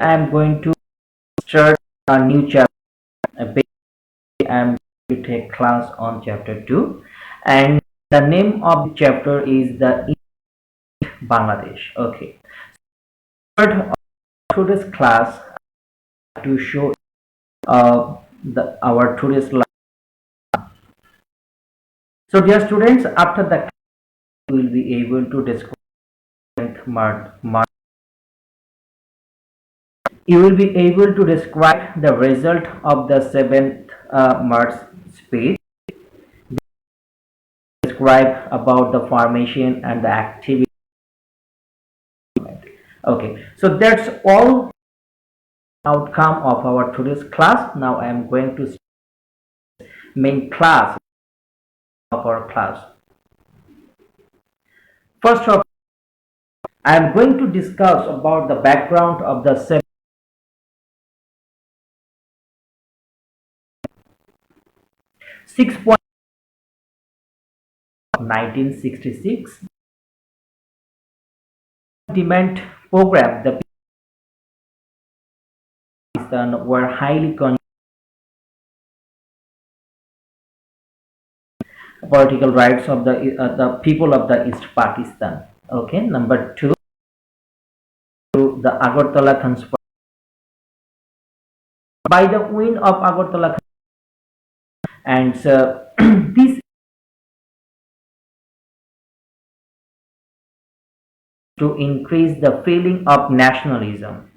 I'm going to start a new chapter. Basically, I'm going to take class on chapter 2, and the name of the chapter is the Bangladesh. Okay. Part of today's class to show our today's life. So, dear students, after the class, we will be able to describe you will be able to describe the result of the seventh March speech. Describe about the formation and the activity. Okay, so that's all outcome of our today's class. Now I am going to main class of our class. First of all, I am going to discuss about the background of the 1966 demand program. The Pakistan were highly political rights of the people of the East Pakistan. Okay, number two, the Agartala conspiracy. By the win of Agartala, and this to increase the feeling of nationalism.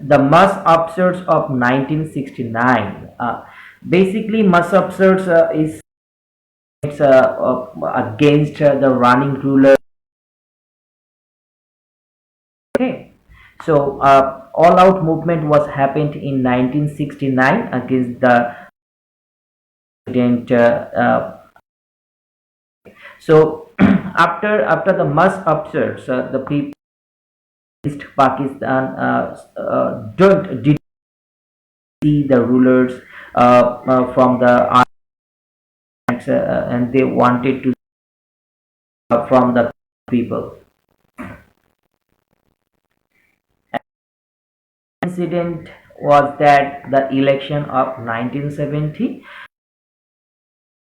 The mass upsurge of 1969. Basically, mass upsurge is against the running ruler. Okay, so all-out movement was happened in 1969 against the president. So after the mass upsurge, the people in East Pakistan don't did see the rulers from the armies, and they wanted to from the people. Incident was that the election of 1970.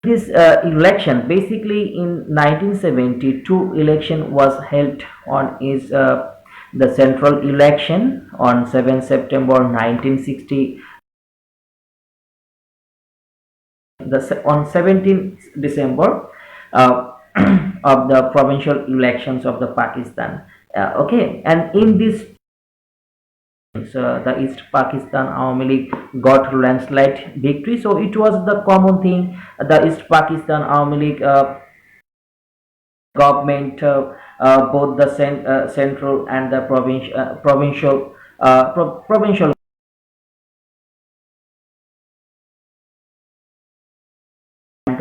This election, basically in 1972, election was held on is the central election on 7 September 1960. On 17th December uh, of the provincial elections of the Pakistan. Okay, and in this the East Pakistan Awami League got landslide victory. So it was the common thing. The East Pakistan Awami League government, both the central and the provincial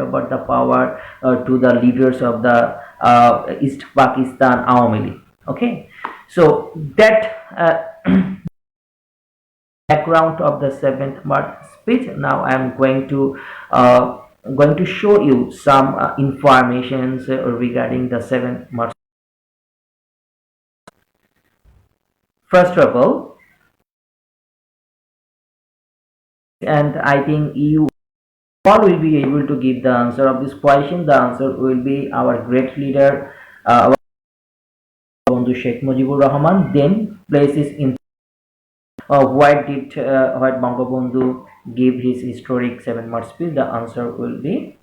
about the power to the leaders of the East Pakistan Awami League. Okay, so that background of the 7th March speech. Now I am going to show you some informations regarding the 7th March. First of all, and I think you all will be able to give the answer of this question. The answer will be our great leader, our Bondhu Sheikh Mujibur Rahman. Then places in why Bangabandhu give his historic 7 March speech? The answer will be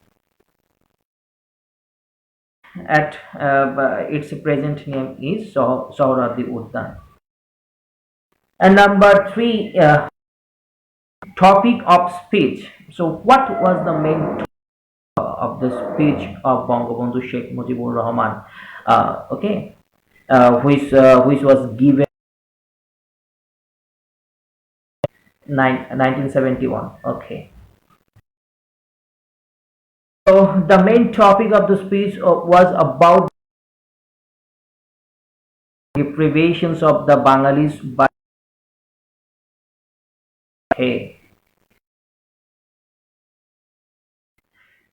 at its present name is Sohrabdi Uddan. And number three, topic of speech. So, what was the main topic of the speech of Bangabandhu Sheikh Mujibur Rahman? Okay, which was given 1971. Okay. So the main topic of the speech was about deprivations of the Bengalis by hay.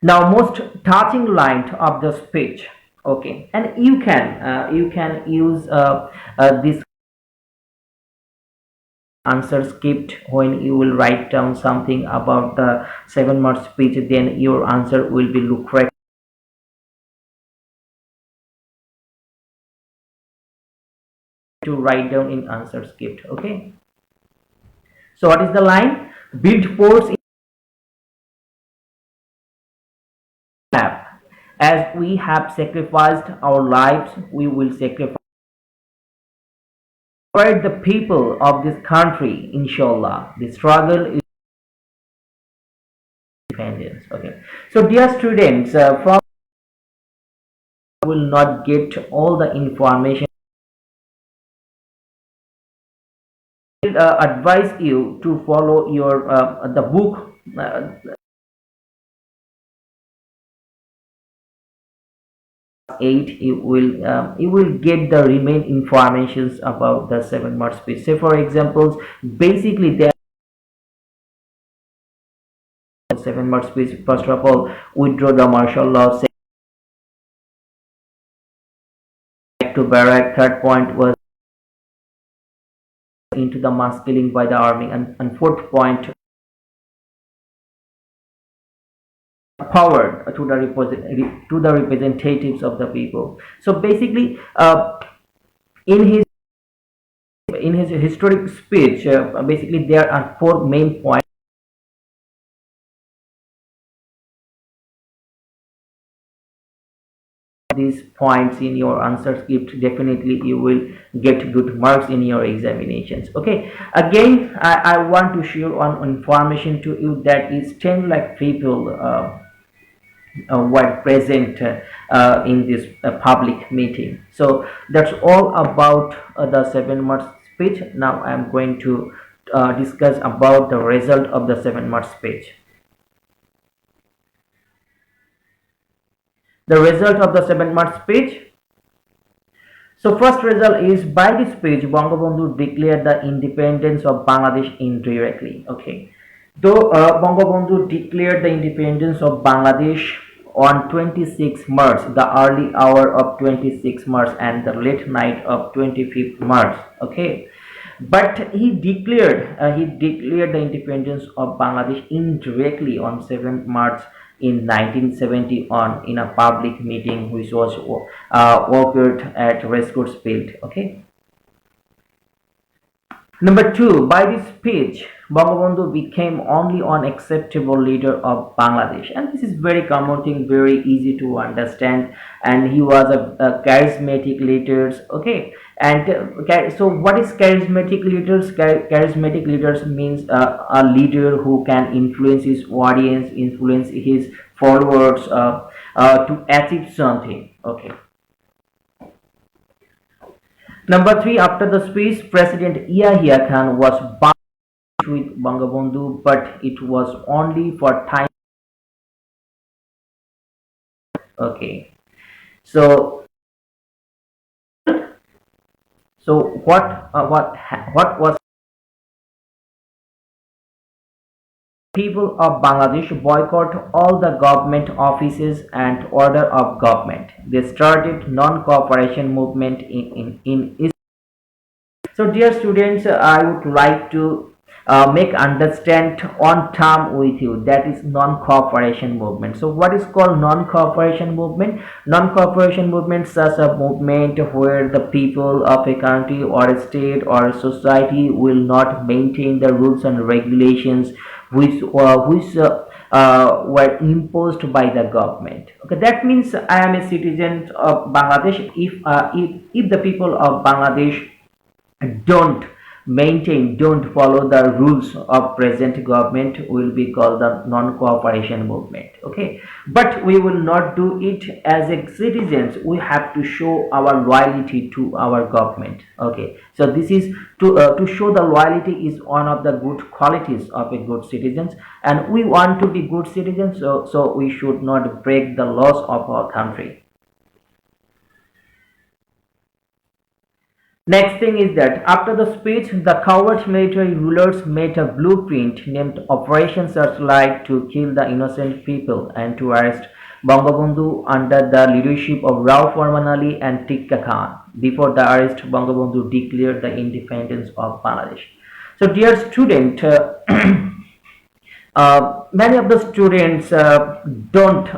Now, most touching line of the speech. Okay, and you can use this answer script when you will write down something about the 7 mark speech. Then your answer will be look correct to write down in answer script. Okay, so what is the line? Build force in lab. As we have sacrificed our lives, we will sacrifice the people of this country. Inshallah, the struggle is independence. Okay, so dear students, from will not get all the information. Advise you to follow your the book. Eight, you will get the remain informations about the 7 mark speech. Say for examples, basically there are 7 mark speech. First of all, withdraw the martial law. Back to barrack. Third point was into the mass killing by the army, and fourth point, power to the representatives of the people. So basically, in his historic speech, basically there are four main points. These points in your answer script, definitely you will get good marks in your examinations. Okay, again I want to share one information to you, that is 10 lakh people were present in this public meeting. So that's all about the 7 mark speech. Now I am going to discuss about the result of the 7 mark speech. The result of the 7 mark speech. So first result is, by this speech Bangabandhu declared the independence of Bangladesh indirectly. Okay, though Bangabandhu declared the independence of Bangladesh on 26 March, the early hour of 26 March and the late night of 25th March. Okay, but he declared the independence of Bangladesh indirectly on 7th March in 1970 on in a public meeting which was occurred at Racecourse Field. Okay. Number two, by this speech, Bangabandhu became only unacceptable leader of Bangladesh, and this is very common thing, very easy to understand. And he was a charismatic leader. Okay, and so what is charismatic leaders? Charismatic leaders means a leader who can influence his audience, influence his followers to achieve something. Okay. Number three, after the speech, President Yahya Khan was bound with Bangabandhu, but it was only for time. Okay, so what was people of Bangladesh boycott all the government offices and order of government. They started non-cooperation movement in So dear students, I would like to make understand one term with you, that is non-cooperation movement. So what is called non-cooperation movement? Non-cooperation movement is such a movement where the people of a country or a state or a society will not maintain the rules and regulations which were imposed by the government. Okay, that means I am a citizen of Bangladesh. If the people of Bangladesh don't follow the rules of present government, will be called the non-cooperation movement. Okay, but we will not do it as a citizens. We have to show our loyalty to our government. Okay, so this is to show the loyalty is one of the good qualities of a good citizens, and we want to be good citizens, so we should not break the laws of our country. Next thing is that after the speech, the coward military rulers made a blueprint named Operation Searchlight to kill the innocent people and to arrest Bangabandhu under the leadership of Rao Farman Ali and Tikka Khan. Before the arrest, Bangabandhu declared the independence of Bangladesh. So, dear student, many of the students don't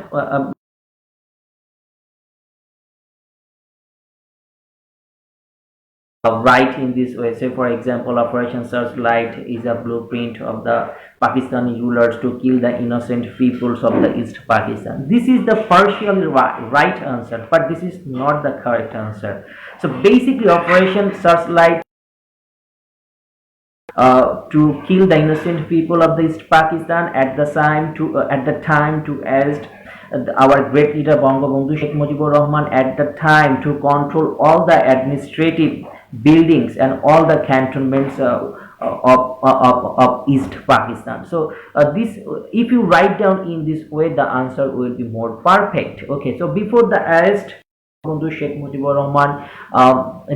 write in this way. Say, for example, Operation Searchlight is a blueprint of the Pakistani rulers to kill the innocent peoples of the East Pakistan. This is the partially right answer, but this is not the correct answer. So basically, Operation Searchlight to kill the innocent people of the East Pakistan at the time to arrest our great leader Bangabandhu Sheikh Mujibur Rahman, at the time to control all the administrative buildings and all the cantonments of East Pakistan. So this, if you write down in this way, the answer will be more perfect. Okay, so before the arrest, Bangabandhu Sheikh Mujibur Rahman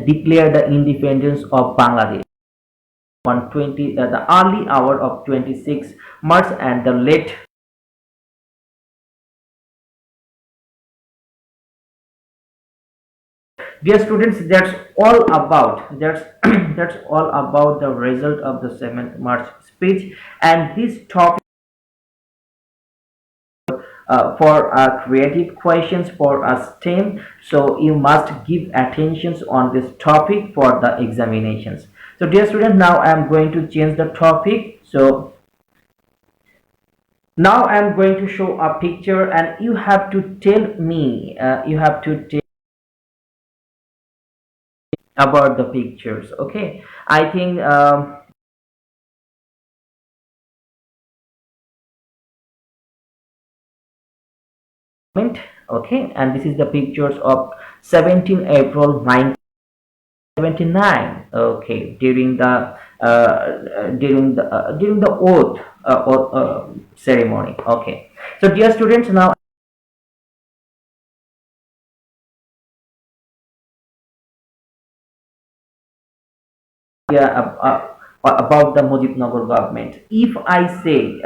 declared the independence of Bangladesh on the early hour of 26 March and the late. Dear students, that's all about the result of the 7th March speech, and this topic for creative questions for a STEM. So you must give attentions on this topic for the examinations. So dear students, now I am going to change the topic. So now I am going to show a picture, and you have to tell me. You have to tell about the pictures. Okay, I think. Okay, and this is the pictures of 17 April 1979. Okay, during the oath ceremony. Okay, so dear students, now yeah, about the Mujibnagar government. If I say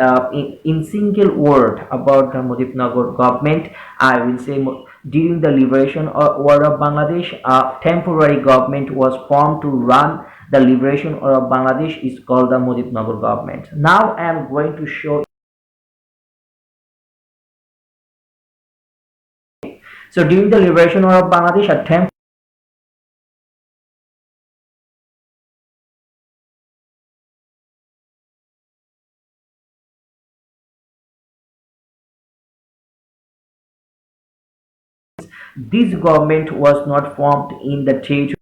in single word about the Mujibnagar government, I will say during the liberation war of Bangladesh, a temporary government was formed to run the liberation war of Bangladesh, is called the Mujibnagar government. Now I am going to show. So during the liberation war of Bangladesh, a temporary this government was not formed in the territory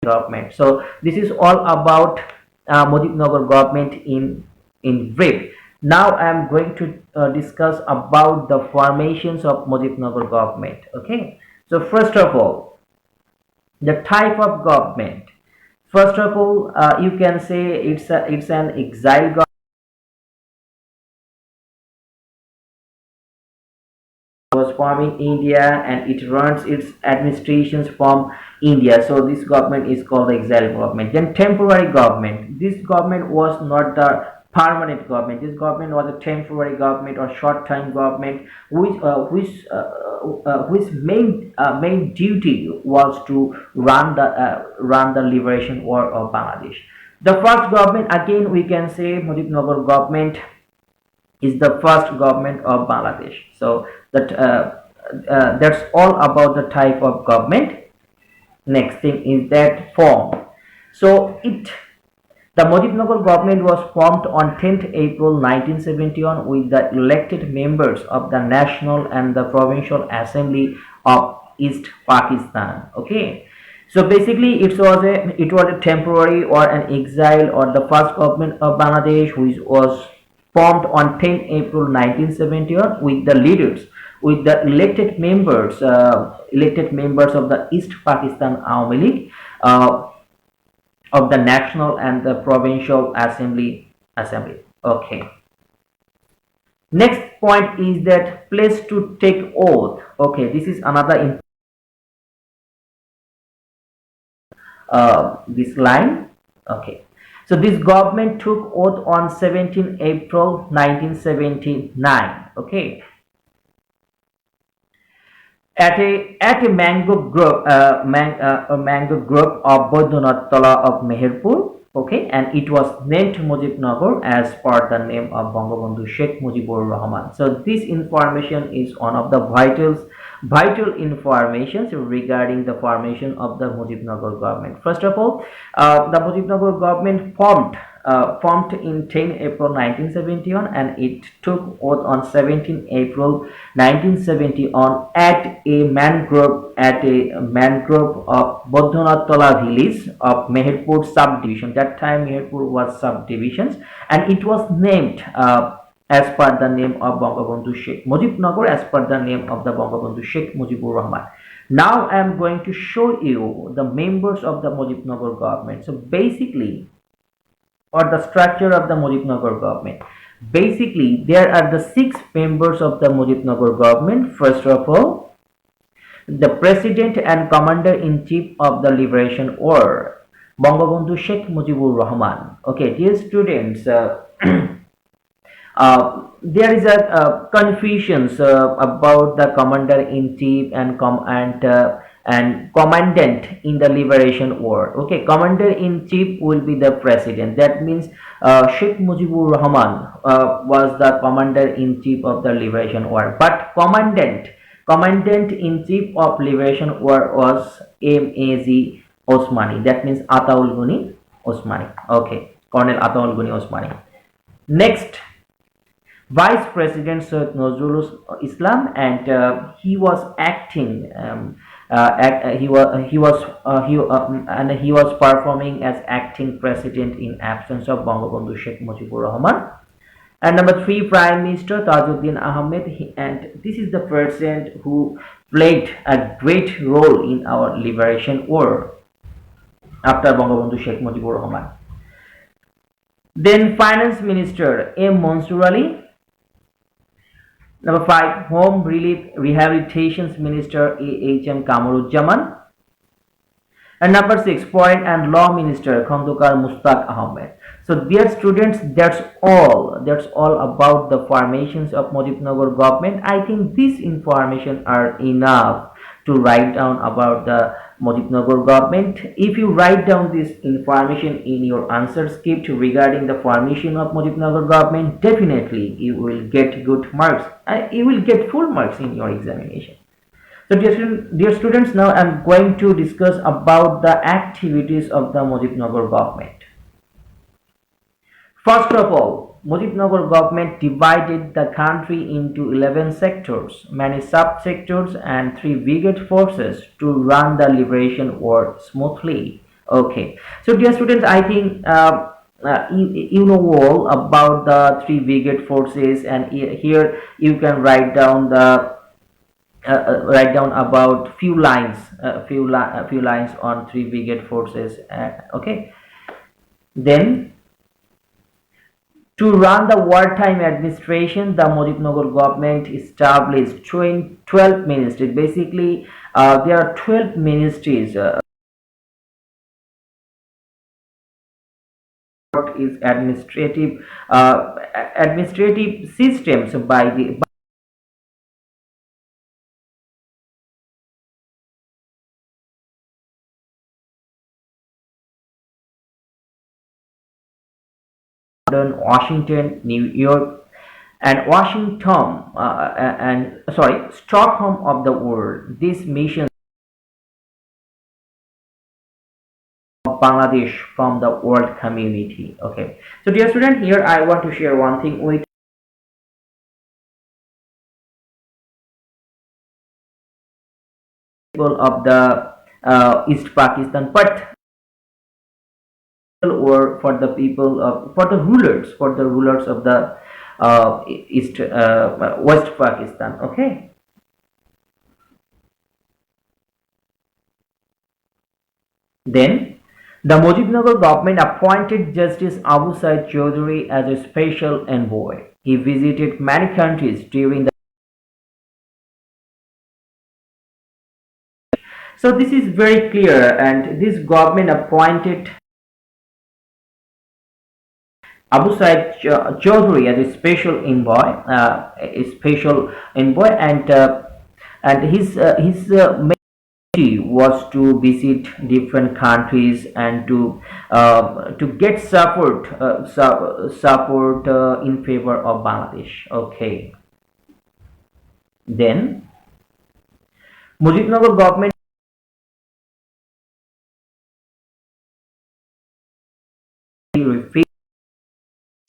government. So this is all about Mujibnagar government in brief. Now I am going to discuss about the formations of Mujibnagar government. Okay. So first of all, the type of government. First of all, you can say it's an exile government. Was formed in India and it runs its administrations from India. So this government is called the exile government. Then temporary government. This government was not the permanent government. This government was a temporary government or short-term government, which main duty was to run the liberation war of Bangladesh. The first government, again we can say Mujibnagar government is the first government of Bangladesh. So that's all about the type of government. Next thing is that form. So the Mujibnagar government was formed on 10th April 1971 with the elected members of the National and the Provincial Assembly of East Pakistan. Okay. So basically, it was a temporary or an exile or the first government of Bangladesh, which was formed on 10 April 1971 with the leaders, with the elected members of the East Pakistan Awami League, of the National and the Provincial Assembly. Okay. Next point is that place to take oath. Okay, this is another this line. Okay, so this government took oath on 17 April 1979. Okay, at a mango grove of Bodhanath Tala of Meherpur. Okay, and it was named Mujibnagar as per the name of Bangabandhu Sheikh Mujibur Rahman. So this information is one of the vital information regarding the formation of the Mujibnagar government. First of all, the Mujibnagar government formed in 10 April 1971, and it took oath on 17 April 1971 at a mangrove of Bodhanath village of Meherpur subdivision. That time Meherpur was subdivisions, and it was named as per the name of Bangabandhu Sheikh Mujibnagar, as per the name of the Bangabandhu Sheikh Mujibur Rahman. Now I am going to show you the members of the Mujibnagar government. So basically, or the structure of the Mujibnagar government. Basically, there are the 6 members of the Mujibnagar government. First of all, the President and Commander-in-Chief of the Liberation War, Bangabandhu Sheikh Mujibur Rahman. Okay, dear students, there is a confusion about the commander-in-chief and commandant in the liberation war. Okay, commander-in-chief will be the president. That means Sheikh Mujibur Rahman was the commander-in-chief of the liberation war, but commandant-in-chief of liberation war was M.A.G. Osmani. That means Ataul Guni Osmani. Okay, Colonel Ataul Guni Osmani. Next, Vice President Syed Nazrul Islam, and he was acting. He was performing as acting president in absence of Bangabandhu Sheikh Mujibur Rahman. And number 3, Prime Minister Tajuddin Ahmed, and this is the person who played a great role in our liberation war after Bangabandhu Sheikh Mujibur Rahman. Then Finance Minister M. Mansoor Ali. Number 5, Home Relief Rehabilitation Minister A.H.M. Kamaruzzaman. And number 6, Foreign and Law Minister Khandokar Mushtaq Ahmed. So dear students, that's all about the formations of Mujibnagar government. I think this information are enough to write down about the Mujibnagar government. If you write down this information in your answer script regarding the formation of Mujibnagar government, definitely you will get good marks. You will get full marks in your examination. So dear students, now I am going to discuss about the activities of the Mujibnagar government. First of all, Mujibnagar government divided the country into 11 sectors, many sub-sectors and 3 brigade forces to run the liberation war smoothly. Okay, so dear students, I think you know all about the 3 brigade forces, and here you can write down about few lines on 3 brigade forces. Okay, then to run the wartime administration, the Mujibnagar government established 12 ministries. Basically, there are 12 ministries. Is administrative systems by the Washington, New York, and Stockholm of the world. These missions of Bangladesh from the world community. Okay, so dear student, here I want to share one thing with people of the East Pakistan, but or for the people of for the rulers of the East West Pakistan. Okay. Then the Mujibnagar government appointed Justice Abu Said Chaudhry as a special envoy. He visited many countries during the. So this is very clear, and this government appointed Abu Said Chaudhry as a special envoy, and his main duty was to visit different countries and to get support in favor of Bangladesh. Okay, then Mujibnagar government refused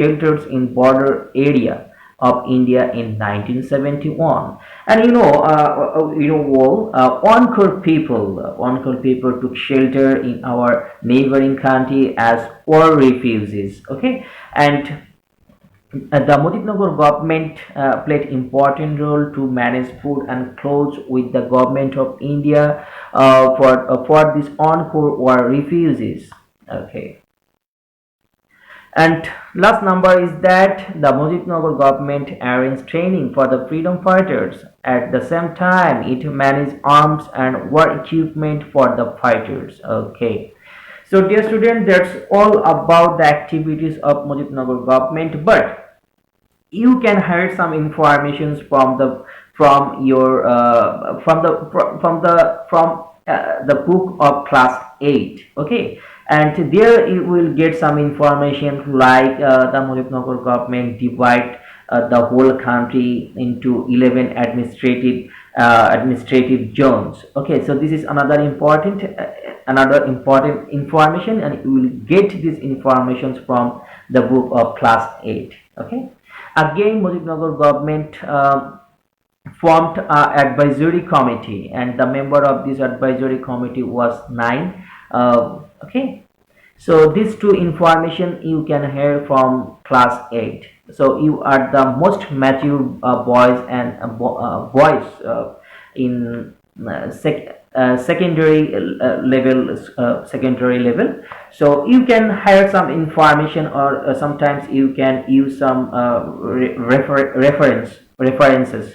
shelters in border area of India in 1971. And Onkur people took shelter in our neighboring country as war refugees. Okay, and the Mujibnagar government played important role to manage food and clothes with the government of India for these Onkur war refugees. Okay. And last number is that the Mujibnagar government arranged training for the freedom fighters. At the same time, it managed arms and war equipment for the fighters. Okay. So dear student, that's all about the activities of Mujibnagar government. But you can hear some informations from the book of class 8. Okay, and there you will get some information like the Mujibnagar government divide the whole country into 11 administrative zones. Okay, so this is another important information, and you will get these informations from the book of class 8. Okay, again Mujibnagar government formed an advisory committee, and the member of this advisory committee was 9. Okay, so these two information you can hear from class 8. So you are the most mature boys in secondary level. So you can hire some information, or sometimes you can use some references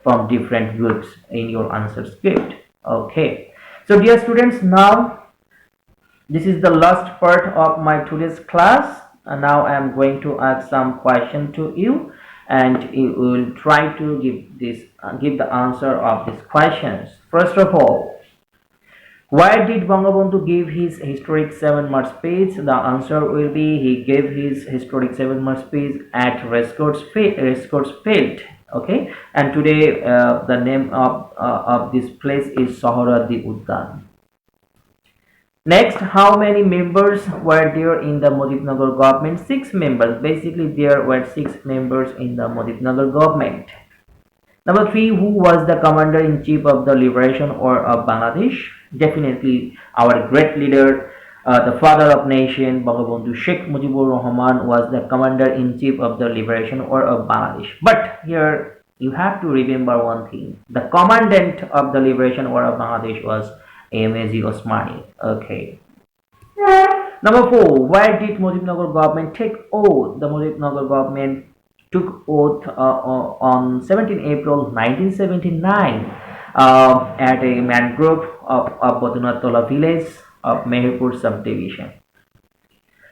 from different books in your answer script. Okay, so dear students, now this is the last part of my today's class, and now I am going to ask some question to you, and you will try to give the answer of these questions. First of all, why did Bangabandhu give his historic 7-March speech? The answer will be he gave his historic 7-March speech at Racecourse Field. Okay, and today the name of this place is Sohrawardi Udyan. Next, how many members were there in the Mujibnagar government? 6 members. Basically, there were 6 members in the Mujibnagar government. Number 3, who was the commander-in-chief of the Liberation War of Bangladesh? Definitely our great leader, the father of nation, Bangabandhu Sheikh Mujibur Rahman was the commander-in-chief of the Liberation War of Bangladesh. But here you have to remember one thing. The commandant of the Liberation War of Bangladesh was A.M.A.G. Osmani. Okay. Number 4, why did Mujibnagar government take oath? The Mujibnagar government took oath on 17 April 1979 at a mangrove of Badunatola village of Meherpur subdivision.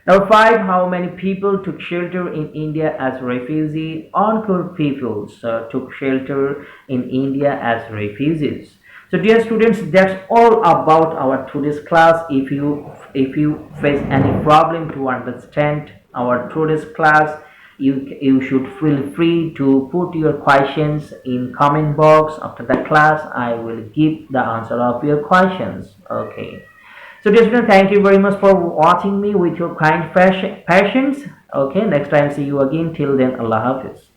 Number 5, how many people took shelter in India as refugees? Onkur peoples took shelter in India as refugees. So dear students, that's all about our today's class. If you face any problem to understand our today's class, you should feel free to put your questions in comment box. After the class, I will give the answer of your questions. Okay. So dear students, thank you very much for watching me with your kind patience. Okay, next time see you again. Till then, Allah Hafiz.